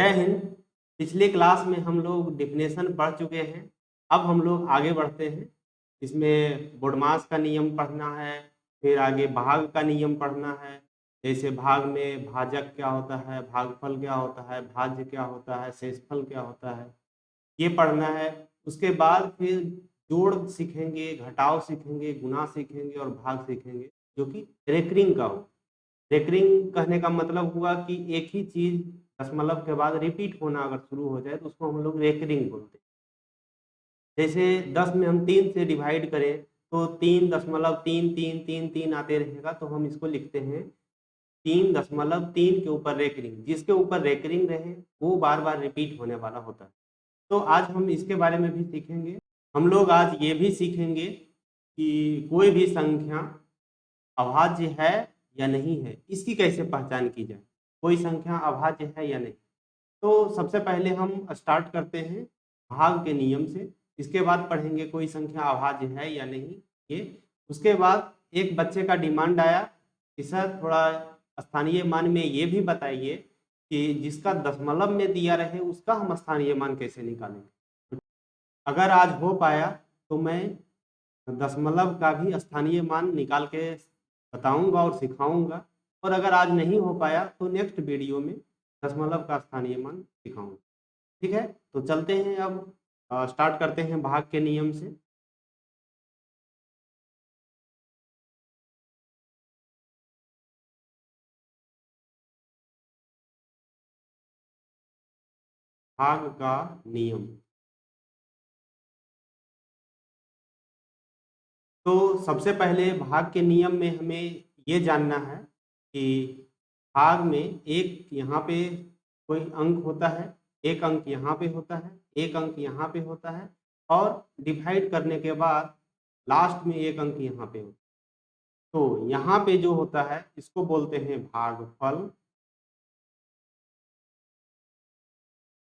जय हिंद। पिछले क्लास में हम लोग डिफिनेशन पढ़ चुके हैं। अब हम लोग आगे बढ़ते हैं। इसमें बोडमास का नियम पढ़ना है, फिर आगे भाग का नियम पढ़ना है। जैसे भाग में भाजक क्या होता है, भागफल क्या होता है, भाज्य क्या होता है, शेषफल क्या होता है, ये पढ़ना है। उसके बाद फिर जोड़ सीखेंगे, घटाव सीखेंगे, गुणा सीखेंगे और भाग सीखेंगे, जो कि रेकरिंग का हो। रेकरिंग कहने का मतलब हुआ कि एक ही चीज दशमलव के बाद रिपीट होना अगर शुरू हो जाए तो उसको हम लोग रेकरिंग बोलते हैं। जैसे 10 में हम 3 से डिवाइड करें तो 3.33333 आते रहेगा, तो हम इसको लिखते हैं 3.3 के ऊपर रेकरिंग। जिसके ऊपर रेकरिंग रहे वो बार बार रिपीट होने वाला होता है। तो आज हम इसके बारे में भी सीखेंगे। हम लोग आज ये भी सीखेंगे कि कोई भी संख्या अभाज्य है या नहीं है, इसकी कैसे पहचान की जाए। कोई संख्या अभाज्य है या नहीं, तो सबसे पहले हम स्टार्ट करते हैं भाग के नियम से। इसके बाद पढ़ेंगे कोई संख्या अभाज्य है या नहीं ये। उसके बाद एक बच्चे का डिमांड आया कि सर थोड़ा स्थानीय मान में ये भी बताइए कि जिसका दशमलव में दिया रहे उसका हम स्थानीय मान कैसे निकालेंगे। अगर आज हो पाया तो मैं दशमलव का भी स्थानीय मान निकाल के बताऊंगा और सिखाऊंगा, और अगर आज नहीं हो पाया तो नेक्स्ट वीडियो में दशमलव का स्थानीय मान सिखाऊंगा। ठीक है, तो चलते हैं अब स्टार्ट करते हैं भाग के नियम से। भाग का नियम। तो सबसे पहले भाग के नियम में हमें ये जानना है कि भाग में एक यहाँ पे कोई अंक होता है, एक अंक यहाँ पे होता है, एक अंक यहाँ पे होता है, और डिवाइड करने के बाद लास्ट में एक अंक यहाँ पे होता है। तो यहाँ पे जो होता है इसको बोलते हैं भागफल।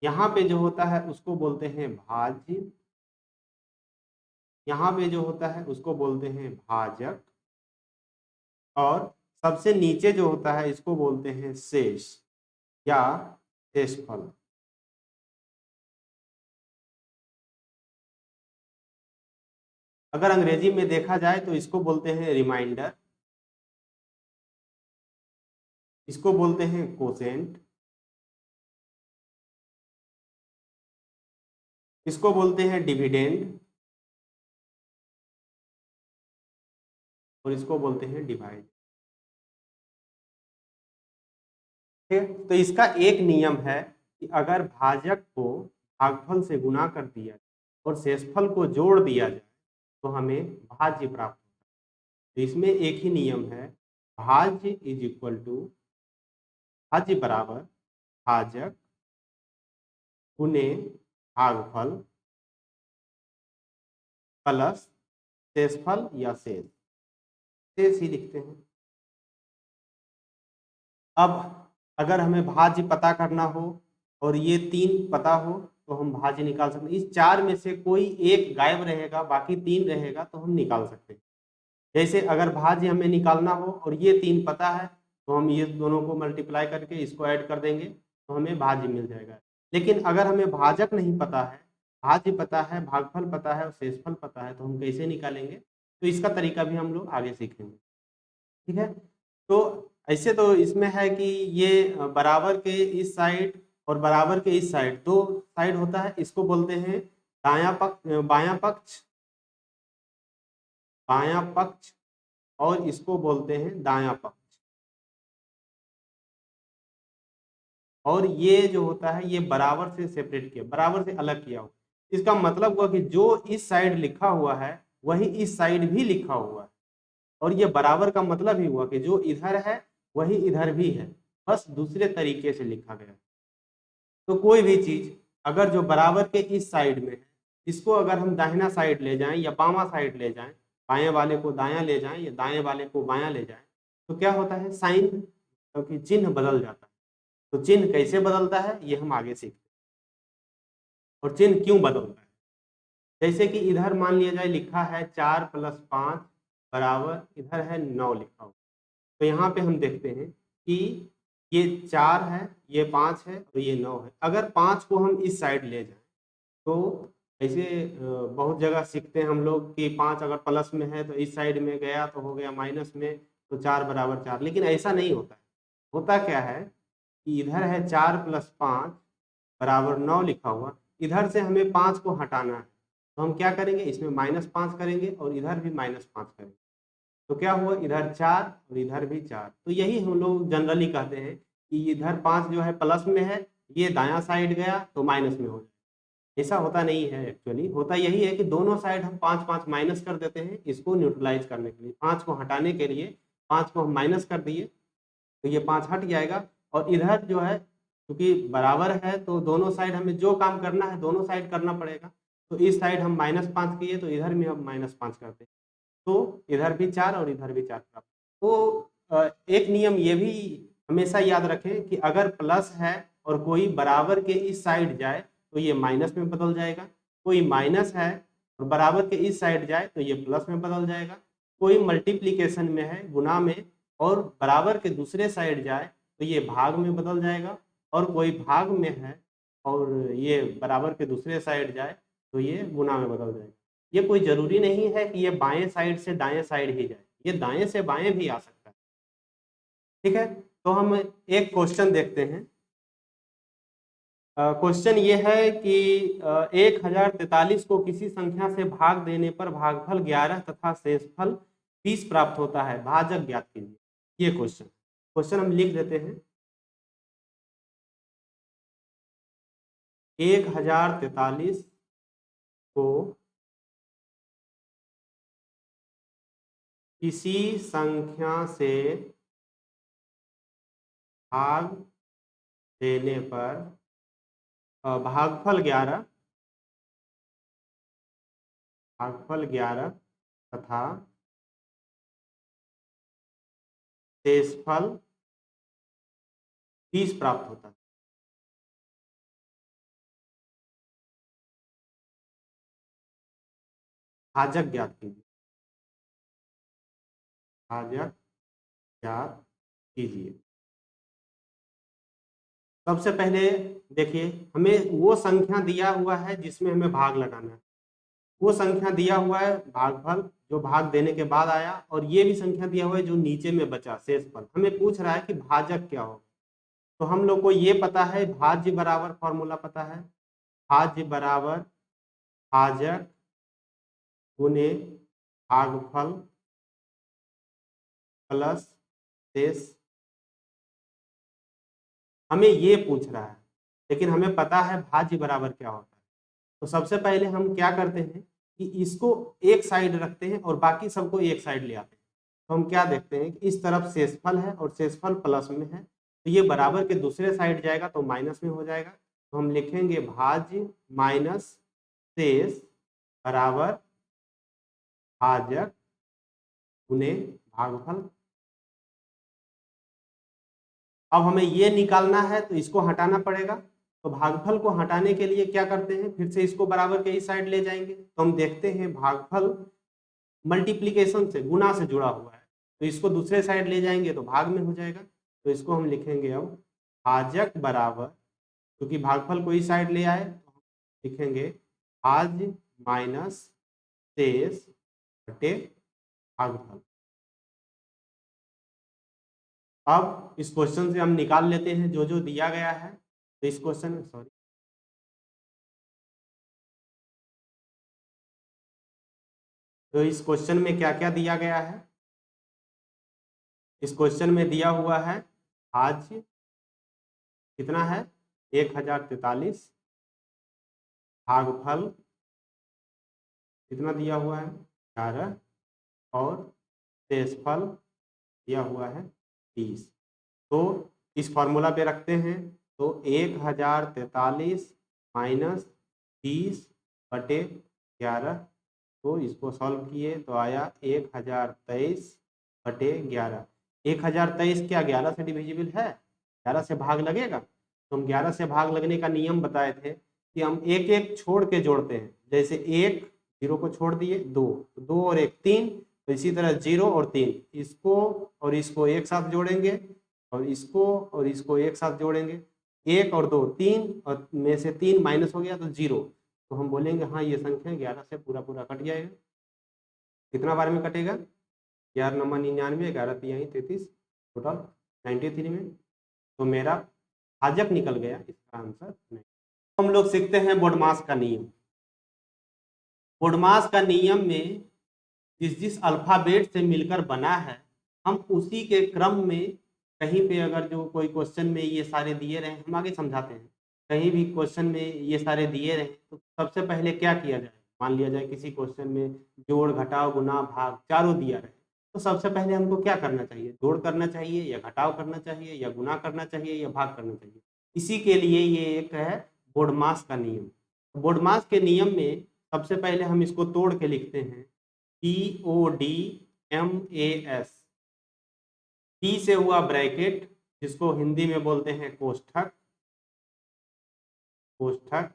यहाँ पे जो होता है उसको बोलते हैं भाज्य। यहाँ पे जो होता है उसको बोलते हैं भाजक। और सबसे नीचे जो होता है इसको बोलते हैं शेष या शेषफल। अगर अंग्रेजी में देखा जाए तो इसको बोलते हैं रिमाइंडर, इसको बोलते हैं कोसेंट, इसको बोलते हैं डिविडेंड, और इसको बोलते हैं डिवाइड। ठीक है, तो इसका एक नियम है कि अगर भाजक को भागफल से गुणा कर दिया जाए और शेषफल को जोड़ दिया जाए तो हमें भाज्य प्राप्त होता है। तो इसमें एक ही नियम है, भाज्य इज इक्वल टू भाज्य बराबर भाजक गुने भागफल प्लस शेषफल या शेष, शेष ही लिखते हैं। अब अगर हमें भाज्य पता करना हो और ये 3 पता हो तो हम भाज्य निकाल सकते हैं। इस 4 में से कोई एक गायब रहेगा, बाकी 3 रहेगा तो हम निकाल सकते हैं। जैसे अगर भाज्य हमें निकालना हो और ये 3 पता है तो हम ये दोनों को मल्टीप्लाई करके इसको ऐड कर देंगे तो हमें भाज्य मिल जाएगा। लेकिन अगर हमें भाजक नहीं पता है, भाज्य पता है, भागफल पता है और शेषफल पता है, तो हम कैसे निकालेंगे, तो इसका तरीका भी हम लोग आगे सीखेंगे। ठीक है, तो ऐसे तो इसमें है कि ये बराबर के इस साइड और बराबर के इस साइड, दो साइड होता है, इसको बोलते हैं दायां पक्ष, बायां पक्ष, बायां पक्ष, और इसको बोलते हैं दायां पक्ष। और ये जो होता है ये बराबर से सेपरेट किया, बराबर से अलग किया हुआ। इसका मतलब हुआ कि जो इस साइड लिखा हुआ है वही इस साइड भी लिखा हुआ है, और ये बराबर का मतलब ही हुआ कि जो इधर है वही इधर भी है, बस दूसरे तरीके से लिखा गया। तो कोई भी चीज अगर जो बराबर के इस साइड में है, इसको अगर हम दाहिना साइड ले जाएं या बामा साइड ले जाएं, बाएं वाले को दायां ले जाएं या दाएं वाले को बायां ले जाएं, तो क्या होता है, साइन क्योंकि चिन्ह बदल जाता है। तो चिन्ह कैसे बदलता है ये हम आगे सीखते हैं, और चिन्ह क्यों बदलता है। जैसे कि इधर मान लिया जाए लिखा है 4 + 5 बराबर, इधर है 9 लिखा हुआ। तो यहाँ पे हम देखते हैं कि ये 4 है, ये 5 है और ये 9 है। अगर 5 को हम इस साइड ले जाएं तो ऐसे बहुत जगह सीखते हैं हम लोग कि 5 अगर प्लस में है तो इस साइड में गया तो हो गया माइनस में, तो 4 बराबर 4, लेकिन ऐसा नहीं होता है। होता क्या है कि इधर है 4 + 5 बराबर 9 लिखा हुआ, इधर से हमें 5 को हटाना है, तो हम क्या करेंगे, इसमें -5 करेंगे और इधर भी -5 करेंगे, तो क्या हुआ, इधर 4 और इधर भी 4। तो यही हम लोग जनरली कहते हैं कि इधर 5 जो है प्लस में है, ये दायां साइड गया तो माइनस में हो जाए। ऐसा होता नहीं है, एक्चुअली होता यही है कि दोनों साइड हम 5-5 माइनस कर देते हैं, इसको न्यूट्रलाइज करने के लिए। 5 को हटाने के लिए 5 को हम माइनस कर दिए तो ये 5 हट जाएगा, और इधर जो है क्योंकि बराबर है तो दोनों साइड हमें जो काम करना है दोनों साइड करना पड़ेगा। तो इस साइड हम -5 किए तो इधर में हम -5 करते हैं, तो इधर भी 4 और इधर भी 4 प्राप्त। तो एक नियम ये भी हमेशा याद रखें कि अगर प्लस है और कोई बराबर के इस साइड जाए तो ये माइनस में बदल जाएगा, कोई माइनस है और बराबर के इस साइड जाए तो ये प्लस में बदल जाएगा, कोई मल्टीप्लिकेशन में है गुना में और बराबर के दूसरे साइड जाए तो ये भाग में बदल जाएगा, और कोई भाग में है और ये बराबर के दूसरे साइड जाए तो ये गुना में बदल जाएगा। ये कोई ज़रूरी नहीं है कि ये बाएं साइड से दाएं साइड ही जाए, ये दाएं से बाएं भी आ सकता है। ठीक है, तो हम एक क्वेश्चन देखते हैं। क्वेश्चन ये है कि 1043 को किसी संख्या से भाग देने पर भागफल 11 तथा शेषफल 20 प्राप्त होता है, भाजक ज्ञात कीजिए। ये क्वेश्चन हम लिख देते हैं। 1043 को किसी संख्या से भाग देने पर भागफल 11 तथा शेषफल 20 प्राप्त होता है। भाजक ज्ञात कीजिए, भाजक ज्ञात कीजिए। सबसे पहले देखिए, हमें वो संख्या दिया हुआ है जिसमें हमें भाग लगाना है, वो संख्या दिया हुआ है भागफल जो भाग देने के बाद आया, और ये भी संख्या दिया हुआ है जो नीचे में बचा शेषफल। हमें पूछ रहा है कि भाजक क्या हो, तो हम लोग को ये पता है भाज्य बराबर फॉर्मूला पता है, भाज्य बराबर भाजक गुने भागफल प्लस शेष। हमें ये पूछ रहा है, लेकिन हमें पता है भाज्य बराबर क्या होता है। तो सबसे पहले हम क्या करते हैं कि इसको एक साइड रखते हैं और बाकी सबको एक साइड ले आते हैं। तो हम क्या देखते हैं कि इस तरफ शेषफल है और शेषफल प्लस में है, तो ये बराबर के दूसरे साइड जाएगा तो माइनस में हो जाएगा। तो हम लिखेंगे भाज्य माइनस शेष बराबर भाजक गुने भागफल। अब हमें ये निकालना है तो इसको हटाना पड़ेगा, तो भागफल को हटाने के लिए क्या करते हैं, फिर से इसको बराबर के इस साइड ले जाएंगे। तो हम देखते हैं भागफल मल्टीप्लिकेशन से गुना से जुड़ा हुआ है, तो इसको दूसरे साइड ले जाएंगे तो भाग में हो जाएगा। तो इसको हम लिखेंगे अब भाजक बराबर, क्योंकि भागफल को इस साइड ले आए तो हम लिखेंगे भाज्य माइनस शेष बटे भागफल। अब इस क्वेश्चन से हम निकाल लेते हैं जो जो दिया गया है। तो इस क्वेश्चन में तो इस क्वेश्चन में क्या क्या दिया गया है, इस क्वेश्चन में दिया हुआ है भाज्य कितना है 1043, भागफल कितना दिया हुआ है 11, और शेषफल दिया हुआ है 20। तो इस फॉर्मूला पे रखते हैं, तो 1043 माइनस 20 बटे 11, तो इसको सॉल्व किए तो आया 1023 बटे 11। 1023 क्या 11 से डिविजिबल है, 11 से भाग लगेगा। तो हम 11 से भाग लगने का नियम बताए थे कि हम एक एक छोड़ के जोड़ते हैं, जैसे 1 0 को छोड़ दिए 2, 2 और 1 3, तो इसी तरह 0 और 3 इसको और इसको एक साथ जोड़ेंगे और इसको एक साथ जोड़ेंगे, 1 और 2 3, और में से 3 माइनस हो गया तो 0, तो हम बोलेंगे हाँ ये संख्या 11 से पूरा पूरा कट जाएगा। कितना बार में कटेगा? 11 9 99, 11 3 33, टोटल 93 में। तो मेरा भाजक निकल गया, इसका आंसर नहीं। हम लोग सीखते हैं बोडमास का नियम। बोडमास का नियम में जिस जिस अल्फाबेट से मिलकर बना है, हम उसी के क्रम में कहीं पे अगर जो कोई क्वेश्चन में ये सारे दिए रहे, हम आगे समझाते हैं, कहीं भी क्वेश्चन में ये सारे दिए रहे तो सबसे पहले क्या किया जाए। मान लिया जाए किसी क्वेश्चन में जोड़ घटाव गुना भाग चारों दिया रहे, तो सबसे पहले हमको क्या करना चाहिए? जोड़ करना चाहिए या घटाव करना चाहिए या गुना करना चाहिए या भाग करना चाहिए। इसी के लिए ये एक है बोडमास का नियम। बोडमास के नियम में सबसे पहले हम इसको तोड़ के लिखते हैं, PODMAS। P से हुआ ब्रैकेट, जिसको हिंदी में बोलते हैं कोष्ठक, कोष्ठक।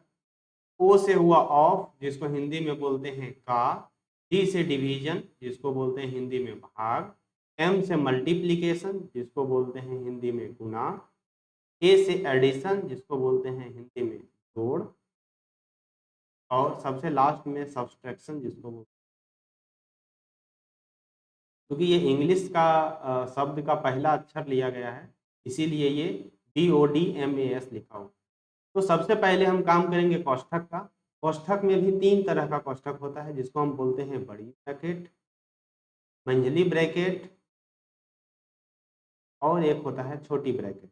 O से हुआ ऑफ, जिसको हिंदी में बोलते हैं का। D से डिवीजन, जिसको बोलते हैं हिंदी में भाग। M से मल्टीप्लिकेशन, जिसको बोलते हैं हिंदी में गुना। A से एडिशन, जिसको बोलते हैं हिंदी में जोड़। और सबसे लास्ट में सब्सट्रैक्शन, जिसको बोलते हैं, क्योंकि ये इंग्लिश का शब्द का पहला अक्षर लिया गया है, इसीलिए ये DODMAS लिखा हुआ। तो सबसे पहले हम काम करेंगे कोष्ठक का। कोष्ठक में भी 3 तरह का कोष्ठक होता है, जिसको हम बोलते हैं बड़ी ब्रैकेट, मंझली ब्रैकेट, और एक होता है छोटी ब्रैकेट।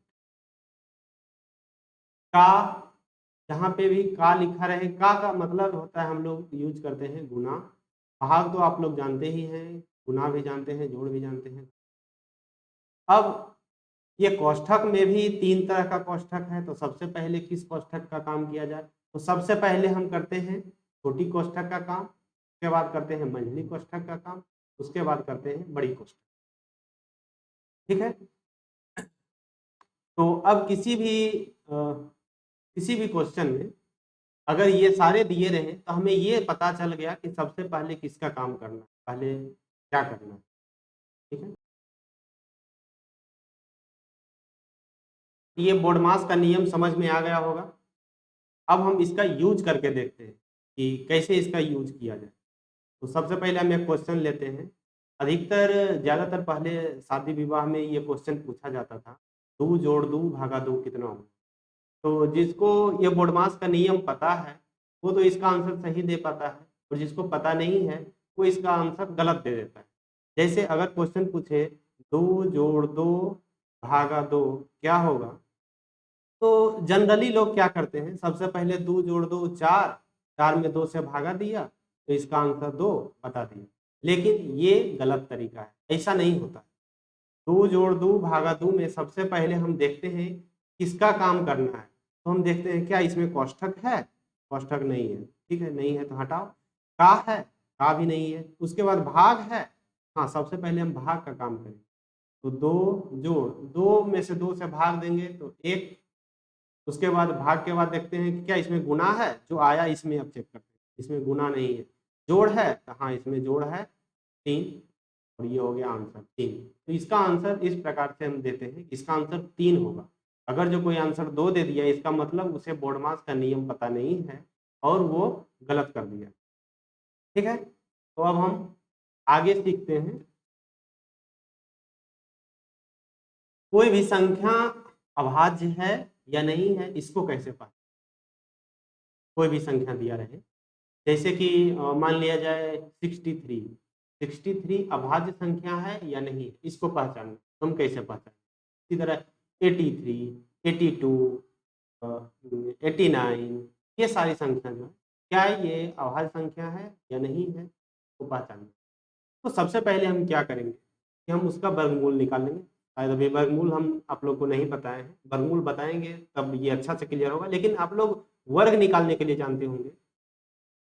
का, जहाँ पे भी का लिखा रहे, का मतलब होता है हम लोग यूज करते हैं गुना। भाग तो आप लोग जानते ही हैं, गुना भी जानते हैं, जोड़ भी जानते हैं। अब ये कोष्ठक में भी 3 तरह का कोष्ठक है, तो सबसे पहले किस कोष्ठक का काम किया जाए? तो सबसे पहले हम करते हैं छोटी कोष्ठक का काम, उसके बाद करते हैं मंझली कोष्ठक का काम, उसके बाद करते हैं बड़ी कोष्ठक। ठीक है। तो अब किसी भी क्वेश्चन में अगर ये सारे दिए रहे तो हमें ये पता चल गया कि सबसे पहले किसका काम करना है, पहले क्या करना है। ठीक है। ये बोडमास का नियम समझ में आ गया होगा। अब हम इसका यूज करके देखते हैं कि कैसे इसका यूज किया जाए। तो सबसे पहले हम एक क्वेश्चन लेते हैं। अधिकतर ज़्यादातर पहले शादी विवाह में ये क्वेश्चन पूछा जाता था, 2 जोड़ 2 भागा 2 कितना होगा। तो जिसको ये बोडमास का नियम पता है वो तो इसका आंसर सही दे पाता है, और जिसको पता नहीं है वो इसका आंसर गलत दे देता है। जैसे अगर क्वेश्चन पूछे 2 जोड़ 2 भागा 2 क्या होगा, तो जनरली लोग क्या करते हैं, सबसे पहले 2 जोड़ 2 4, 4 में 2 से भागा दिया तो इसका आंसर 2 बता दिया। लेकिन ये गलत तरीका है, ऐसा नहीं होता। 2 जोड़ 2 भागा 2 में सबसे पहले हम देखते हैं किसका काम करना है। तो हम देखते हैं क्या इसमें कोष्ठक है, कोष्ठक नहीं है, ठीक है, नहीं है तो हटाओ। का है, का भी नहीं है। उसके बाद भाग है, हाँ सबसे पहले हम भाग का काम करें। तो 2 जोड़ 2 में से 2 से भाग देंगे तो 1। उसके बाद भाग के बाद देखते हैं कि क्या इसमें गुना है, जो आया इसमें अब चेक करते हैं, इसमें गुना नहीं है। जोड़ है तो हाँ इसमें जोड़ है 3, और ये हो गया आंसर 3। तो इसका आंसर इस प्रकार से हम देते हैं, इसका आंसर 3 होगा। अगर जो कोई आंसर 2 दे दिया, इसका मतलब उसे बोडमास का नियम पता नहीं है और वो गलत कर दिया। ठीक है। तो अब हम आगे सीखते हैं। कोई भी संख्या अभाज्य है या नहीं है, इसको कैसे पाएं? कोई भी संख्या दिया रहे, जैसे कि मान लिया जाए 63, 63 अभाज्य संख्या है या नहीं, इसको पहचानना हम कैसे पहचानें? इसी तरह 83, 82, 89, ये सारी संख्या जो है, क्या ये अभाज्य संख्या है या नहीं है, वो पहचानना। तो सबसे पहले हम क्या करेंगे कि हम उसका वर्गमूल निकालेंगे। शायद अभी वर्गमूल हम आप लोग को नहीं बताए हैं, वर्गमूल बताएंगे तब ये अच्छा से क्लियर होगा। लेकिन आप लोग वर्ग निकालने के लिए जानते होंगे,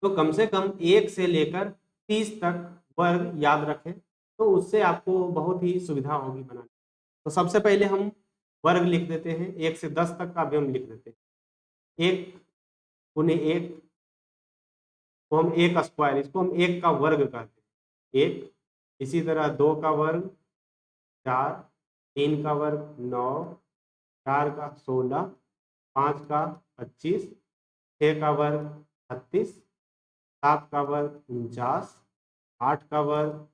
तो कम से कम 1 से लेकर 30 तक वर्ग याद रखें, तो उससे आपको बहुत ही सुविधा होगी बनाने। तो सबसे पहले हम वर्ग लिख देते हैं, 1 से 10 तक का भी हम लिख देते हैं। 1 गुने 1 को हम 1 स्क्वायर, इसको हम 1 का वर्ग कहते हैं, 1। इसी तरह 2 का वर्ग 4, 3 का वर्ग 9, 4 का 16, 5 का 25, 6 का वर्ग 36, 7 का वर्ग 49, 8 का वर्ग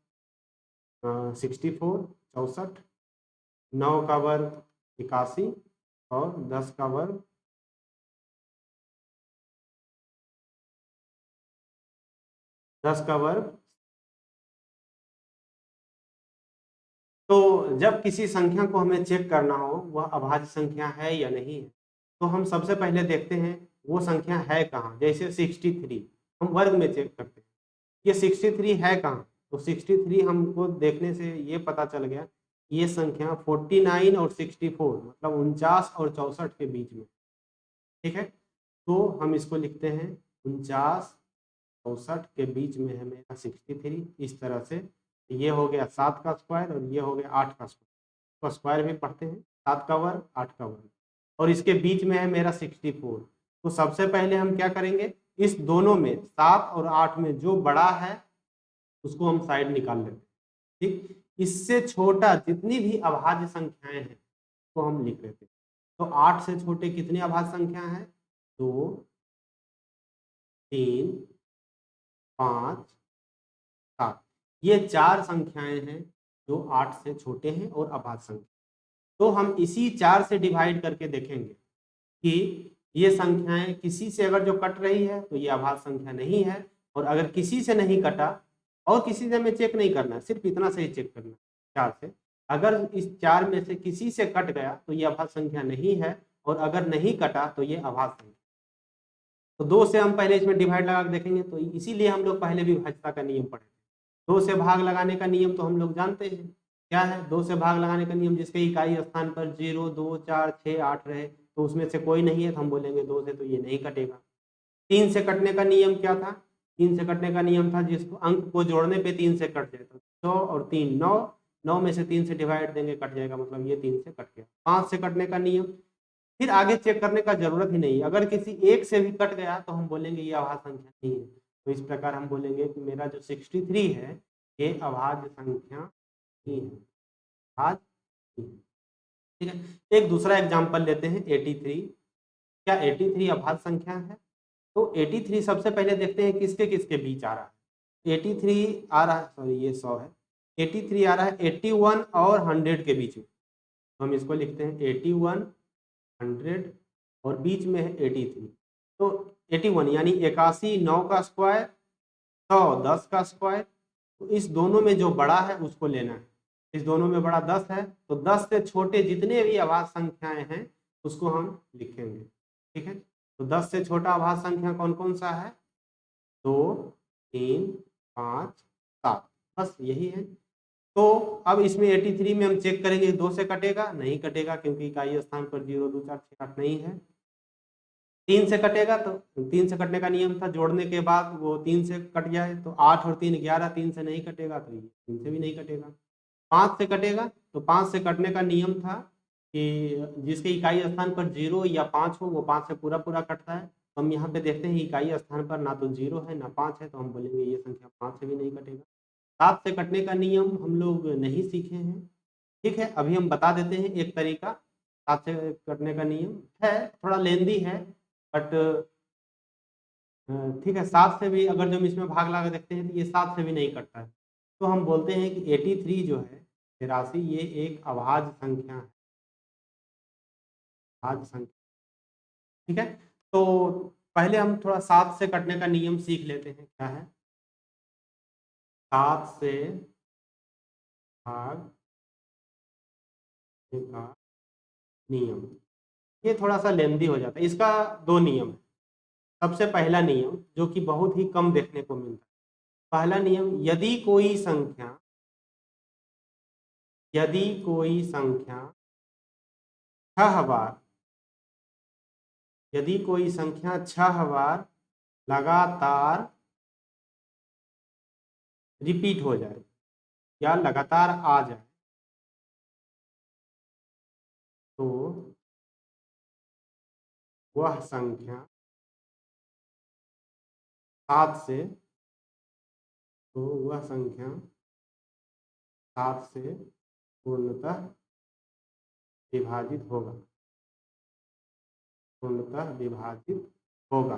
64 64, 9 का वर्ग 81 और 10 का वर्ग 10 का वर्ग। तो जब किसी संख्या को हमें चेक करना हो वह अभाज्य संख्या है या नहीं है, तो हम सबसे पहले देखते हैं वो संख्या है कहाँ। जैसे 63 हम वर्ग में चेक करते हैं, ये 63 है कहाँ, तो 63 हमको देखने से ये पता चल गया ये संख्या 49 और 64 मतलब 49 और 64 के बीच में, ठीक है। तो हम इसको लिखते हैं 49 64 के बीच में है मेरा 63। इस तरह से ये हो गया 7 का स्क्वायर और ये हो गया 8 का स्क्वायर, तो स्क्वायर भी पढ़ते हैं, 7 का वर्ग 8 का वर्ग, और इसके बीच में है मेरा 64। तो सबसे पहले हम क्या करेंगे, इस दोनों में 7 और 8 में जो बड़ा है उसको हम साइड निकाल लेते हैं, ठीक। इससे छोटा जितनी भी अभाज्य संख्याएं हैं तो हम लिख लेते हैं। तो 8 से छोटे कितनी अभाज्य संख्या है, 2 3 5 7, ये 4 संख्याएं हैं जो 8 से छोटे हैं और अभाज्य संख्या। तो हम इसी 4 से डिवाइड करके देखेंगे कि ये संख्याएं किसी से अगर जो कट रही है तो ये अभाज्य संख्या नहीं है, और अगर किसी से नहीं कटा और किसी से हमें चेक नहीं करना है, सिर्फ इतना से ही चेक करना है 4 से, अगर इस 4 में से किसी से कट गया तो ये अभाज्य संख्या नहीं है, और अगर नहीं कटा तो ये अभाज्य संख्या। तो 2 से हम पहले इसमें डिवाइड लगा के देखेंगे, तो इसीलिए हम लोग पहले भी भाज्यता का नियम पढ़े। 2 से भाग लगाने का नियम तो हम लोग जानते हैं क्या है। 2 से भाग लगाने का नियम, जिसके इकाई स्थान पर 0 2 4 6 8 रहे तो उसमें से कोई नहीं है तो हम बोलेंगे 2 से तो ये नहीं कटेगा। 3 से कटने का नियम क्या था, 3 से कटने का नियम था जिसको अंक को जोड़ने पे 3 से कट जाए, तो 100 और 3 9, 9 में से 3 से डिवाइड देंगे कट जाएगा, मतलब ये 3 से कट गया। 5 से कटने का नियम, फिर आगे चेक करने का जरूरत ही नहीं है, अगर किसी एक से भी कट गया तो हम बोलेंगे ये अभाज्य संख्या नहीं है। तो इस प्रकार हम बोलेंगे कि मेरा जो 63 है ये अभाज्य संख्या नहीं है, अभाज्य नहीं है, ठीक है। एक दूसरा एग्जांपल लेते हैं 83। क्या 83 अभाज्य संख्या है, तो 83 सबसे पहले देखते हैं किसके किसके बीच आ रहा है। 83 आ रहा है, सॉरी ये 100 है, 83 आ रहा है 81 और 100 के बीच में, तो हम इसको लिखते हैं 81 100 और बीच में है 83। तो 81 यानी 81 9 का स्क्वायर 100 10 का स्क्वायर, तो इस दोनों में जो बड़ा है उसको लेना है। इस दोनों में बड़ा 10 है, तो 10 से छोटे जितने भी अभाज्य संख्याएं हैं उसको हम लिखेंगे, ठीक है। तो 10 से छोटा अभाज्य संख्या कौन कौन सा है, 2 3 5 7, बस यही है। तो अब इसमें 83 में हम चेक करेंगे 2 से कटेगा, नहीं कटेगा क्योंकि इकाई स्थान पर 0 2 4 6 8 नहीं है। 3 से कटेगा, तो 3 से कटने का नियम था जोड़ने के बाद वो 3 से कट जाए, तो 8 और 3 11, 3 से नहीं कटेगा तो ये 3 से भी नहीं कटेगा। 5 से कटेगा, तो 5 से कटने का नियम था कि जिसके इकाई स्थान पर 0 या 5 हो वो 5 से पूरा पूरा कटता है। तो हम यहाँ पे देखते हैं इकाई स्थान पर ना तो 0 है ना 5 है, तो हम बोलेंगे ये संख्या 5 से भी नहीं कटेगा। 7 से कटने का नियम हम लोग नहीं सीखे हैं, ठीक है, अभी हम बता देते हैं एक तरीका। 7 से कटने का नियम है, थोड़ा लेंदी है, बट ठीक है। 7 से भी अगर जो हम इसमें भाग लगा देखते हैं तो ये 7 से भी नहीं कटता है, तो हम बोलते हैं कि 83 जो है 83 ये एक अभाज्य संख्या है, अभाज्य संख्या, ठीक है। तो पहले हम थोड़ा 7 से कटने का नियम सीख लेते हैं क्या है। 7 से भाग का नियम, ये थोड़ा सा लेंदी हो जाता है, इसका 2 नियम है। सबसे पहला नियम जो कि बहुत ही कम देखने को मिलता है, पहला नियम, यदि कोई संख्या 6 बार, यदि कोई संख्या 6 बार लगातार रिपीट हो जाए या लगातार आ जाए तो वह संख्या 7 से, तो वह संख्या 7 से पूर्णतः विभाजित होगा, पूर्णतः विभाजित होगा।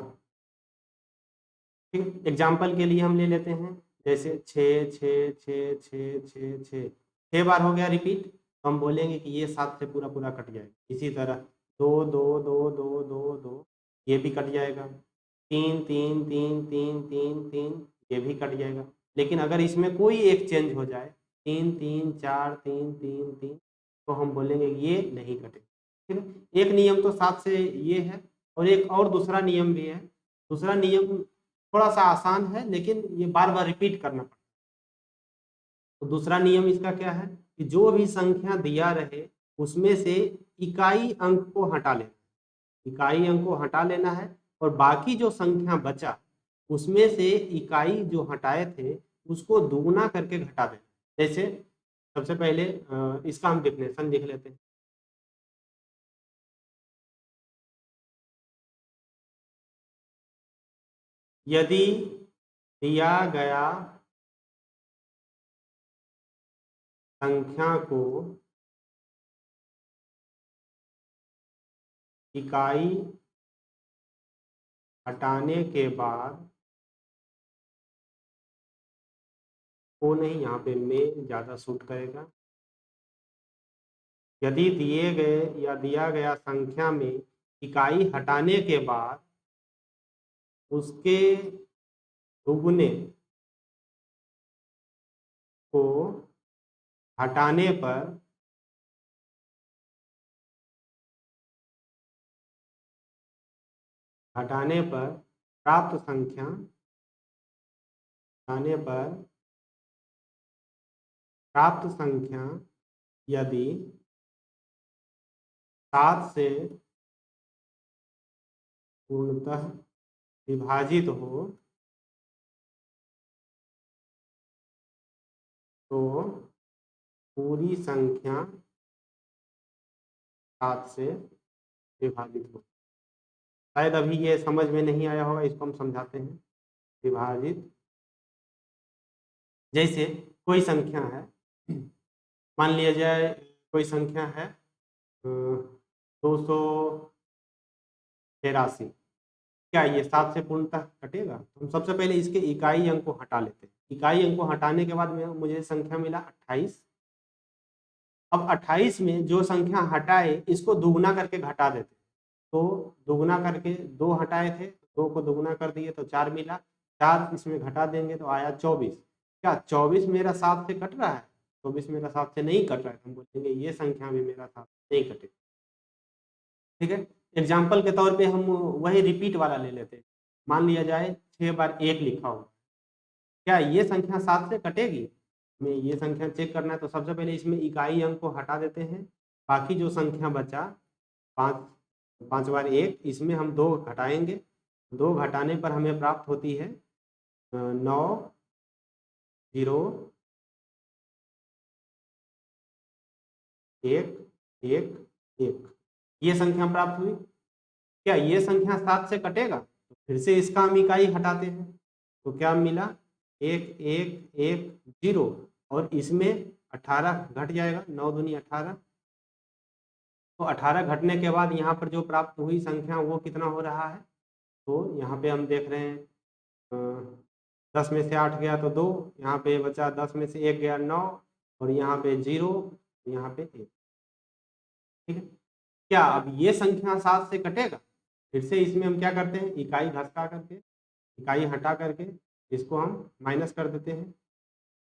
ठीक, एग्जाम्पल के लिए हम ले लेते हैं, जैसे 6 6 6 6 6 6 6 बार हो गया रिपीट, तो हम बोलेंगे कि ये 7 से पूरा पूरा कट जाएगा। इसी तरह 2 2 2 2 2 2 ये भी कट जाएगा, 3 3 3 3 3 3 ये भी कट जाएगा। लेकिन अगर इसमें कोई एक चेंज हो जाए, 3 3 4 3 3 3, तो हम बोलेंगे ये नहीं कटेगा। ठीक है, एक नियम तो 7 से ये है, और एक और दूसरा नियम भी है। दूसरा नियम थोड़ा सा आसान है, लेकिन ये बार बार रिपीट करना पड़ता है। तो दूसरा नियम इसका क्या है कि जो भी संख्या दिया रहे उसमें से इकाई अंक को हटा लेना, इकाई अंक को हटा लेना है, और बाकी जो संख्या बचा उसमें से इकाई जो हटाए थे उसको दुगुना करके घटा देना। जैसे सबसे पहले इसका हम डेफिनेशन लिख लेते हैं। यदि दिया गया संख्या को इकाई हटाने के बाद, को नहीं, यहाँ पे में ज़्यादा सूट करेगा। यदि दिए गए या दिया गया संख्या में इकाई हटाने के बाद उसके दुगुने को हटाने पर प्राप्त संख्या, हटाने पर प्राप्त संख्या यदि 7 से पूर्णतः विभाजित हो तो पूरी संख्या 7 से विभाजित हो। शायद अभी ये समझ में नहीं आया होगा, इसको हम समझाते हैं। विभाजित, जैसे कोई संख्या है, मान लिया जाए कोई संख्या है 283, क्या ये 7 से पूर्णतः कटेगा? तो हम सबसे पहले इसके इकाई अंक को हटा लेते हैं। इकाई अंक को हटाने के बाद में मुझे संख्या मिला 28। अब 28 में जो संख्या हटाए इसको दुगुना करके घटा देते हैं। तो दुगुना करके 2 हटाए थे, 2 को दुगुना कर दिए तो 4 मिला, 4 इसमें घटा देंगे तो आया 24। क्या 24 मेरा 7 से कट रहा है? 24 मेरा 7 से नहीं कट रहा है, तो हम बोलेंगे ये संख्या भी मेरा 7 से नहीं कटे। ठीक है, एग्जाम्पल के तौर पे हम वही रिपीट वाला ले लेते हैं। मान लिया जाए 6 बार 1 लिखा हो, क्या ये संख्या 7 से कटेगी? हमें ये संख्या चेक करना है, तो सबसे पहले इसमें इकाई अंक को हटा देते हैं। बाकी जो संख्या बचा 5 बार 1, इसमें हम 2 घटाएंगे। 2 घटाने पर हमें प्राप्त होती है 9 0 1 1 1, ये संख्या प्राप्त हुई। क्या ये संख्या 7 से कटेगा? तो फिर से इसका हम इकाई हटाते हैं, तो क्या मिला 1 1 1 0, और इसमें 18 घट जाएगा, 9 दूनी 18। तो 18 घटने के बाद यहाँ पर जो प्राप्त हुई संख्या वो कितना हो रहा है? तो यहाँ पे हम देख रहे हैं 10 में से 8 गया तो 2, यहाँ पे बचा 10 में से 1 गया 9, और यहाँ पे 0, यहाँ पे 1। ठीक है, क्या अब ये संख्या 7 से कटेगा? फिर से इसमें हम क्या करते हैं, इकाई घटा करके, इकाई हटा करके इसको हम माइनस कर देते हैं,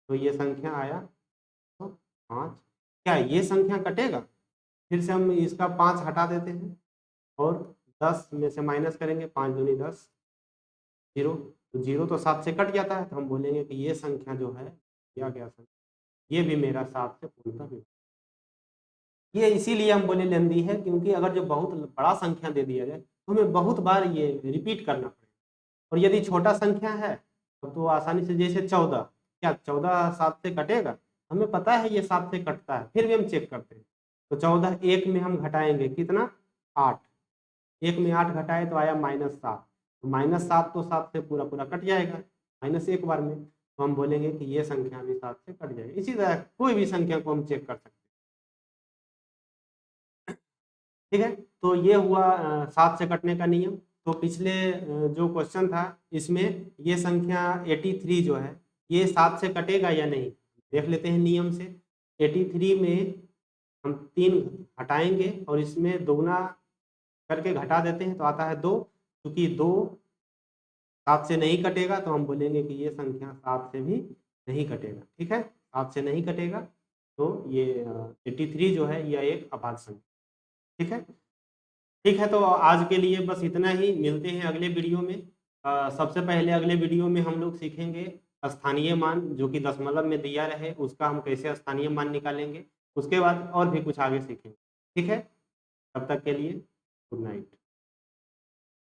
तो ये संख्या आया तो 5। क्या ये संख्या कटेगा? फिर से हम इसका 5 हटा देते हैं और 10 में से माइनस करेंगे, 5 दूनी 10, 0, तो 0 तो 7 से कट जाता है, तो हम बोलेंगे कि ये संख्या जो है, दिया गया संख्या, ये भी मेरा 7 से पूर्णतः विभाजित। ये इसीलिए हम बोले लेंदी है, क्योंकि अगर जो बहुत बड़ा संख्या दे दिया जाए तो हमें बहुत बार ये रिपीट करना पड़ेगा। और यदि छोटा संख्या है तो आसानी से, जैसे 14, क्या 14 7 से कटेगा? हमें पता है ये 7 से कटता है, फिर भी हम चेक करते हैं। तो 14 1 में हम घटाएंगे कितना? 8, 1 में 8 घटाए तो आया -7, तो -7 तो 7 से पूरा पूरा कट जाएगा -1 बार में, तो हम बोलेंगे कि ये संख्या भी 7 से कट जाएगी। इसी तरह कोई भी संख्या को हम चेक कर सकते हैं। ठीक है, तो ये हुआ 7 से कटने का नियम। तो पिछले जो क्वेश्चन था इसमें ये संख्या 83 जो है ये 7 से कटेगा या नहीं, देख लेते हैं नियम से। 83 में हम 3 हटाएंगे और इसमें दोगुना करके घटा देते हैं तो आता है 2। क्योंकि 2 7 से नहीं कटेगा तो हम बोलेंगे कि ये संख्या 7 से भी नहीं कटेगा। ठीक है, 7 से नहीं कटेगा तो ये 83 जो है यह एक अभाज्य संख्या। ठीक है, ठीक है, तो आज के लिए बस इतना ही। मिलते हैं अगले वीडियो में। सबसे पहले अगले वीडियो में हम लोग सीखेंगे स्थानीय मान, जो कि दशमलव में दिया रहे उसका हम कैसे स्थानीय मान निकालेंगे। उसके बाद और भी कुछ आगे सीखेंगे। ठीक है, तब तक के लिए गुड नाइट।